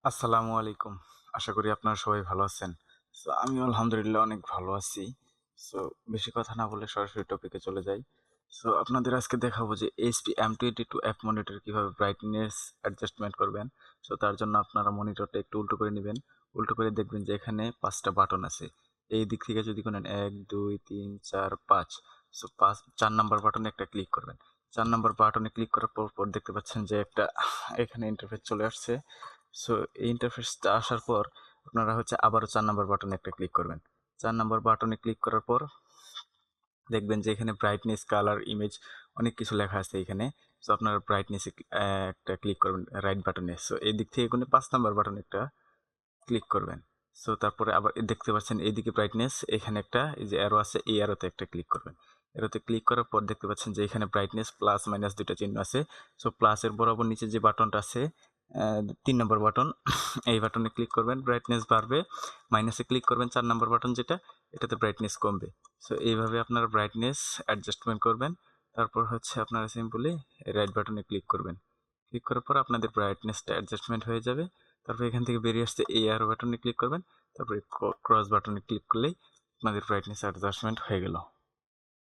আসসালামু আলাইকুম। আশা করি আপনারা সবাই ভালো আছেন। আমিও আলহামদুলিল্লাহ অনেক ভালো আছি। সো বেশি কথা না বলে সরাসরি টপিকে চলে যাই। আপনাদের আজকে দেখাবো যে HP M22 অ্যাপ মনিটর কিভাবে ব্রাইটনেস অ্যাডজাস্টমেন্ট করবেন। তার জন্য আপনারা মনিটরটা একটু উল্টো করে নিবেন। উল্টো করে দেখবেন যে এখানে ৫ টা বাটন আছে। এই দিক থেকে যদি গুনেন ১, ২, ৩, ৪, ৫। ৪ নাম্বার বাটনে একটা ক্লিক করবেন। ৪ নাম্বার বাটনে ক্লিক করার পর দেখতে পাচ্ছেন যে একটা এখানে ইন্টারফেস চলে আসছে। সো এই ইন্টারফেসটা আসার পর আপনারা আবারও ৪ নাম্বার বাটনে একটা ক্লিক করবেন। ৪ নাম্বার বাটনে ক্লিক করার পর দেখবেন যে এখানে ব্রাইটনেস, কালার, ইমেজ অনেক কিছু লেখা আছে এখানে। আপনারা ব্রাইটনেসে একটা ক্লিক করবেন রাইট বাটনে। এই দিক থেকে গুনে ৫ নাম্বার বাটনে একটা ক্লিক করবেন। তারপরে আবার দেখতে পাচ্ছেন এইদিকে ব্রাইটনেস, এখানে একটা এই যে অ্যারো আছে, এই অ্যারোতে একটা ক্লিক করবেন। অ্যারোতে ক্লিক করার পর দেখতে পাচ্ছেন যে এখানে ব্রাইটনেস প্লাস মাইনাস ২ টা চিহ্ন আছে। প্লাসের বরাবর নিচে যে বাটনটা আছে ৩ নম্বর বাটন, এই বাটনে ক্লিক করবেন, ব্রাইটনেস বাড়বে। মাইনাসে ক্লিক করবেন ৪ নম্বর বাটন যেটা, এটাতে ব্রাইটনেস কমবে। এইভাবে আপনারা ব্রাইটনেস অ্যাডজাস্টমেন্ট করবেন। তারপর আপনারা সিম্পলি রাইট বাটনে ক্লিক করবেন। ক্লিক করার পর আপনাদের ব্রাইটনেসটা অ্যাডজাস্টমেন্ট হয়ে যাবে। তারপর এখান থেকে বেরিয়ে আসতে এই অ্যারো বাটনে ক্লিক করবেন। তারপরে ক্রস বাটনে ক্লিক করলেই আপনাদের ব্রাইটনেস অ্যাডজাস্টমেন্ট হয়ে গেল।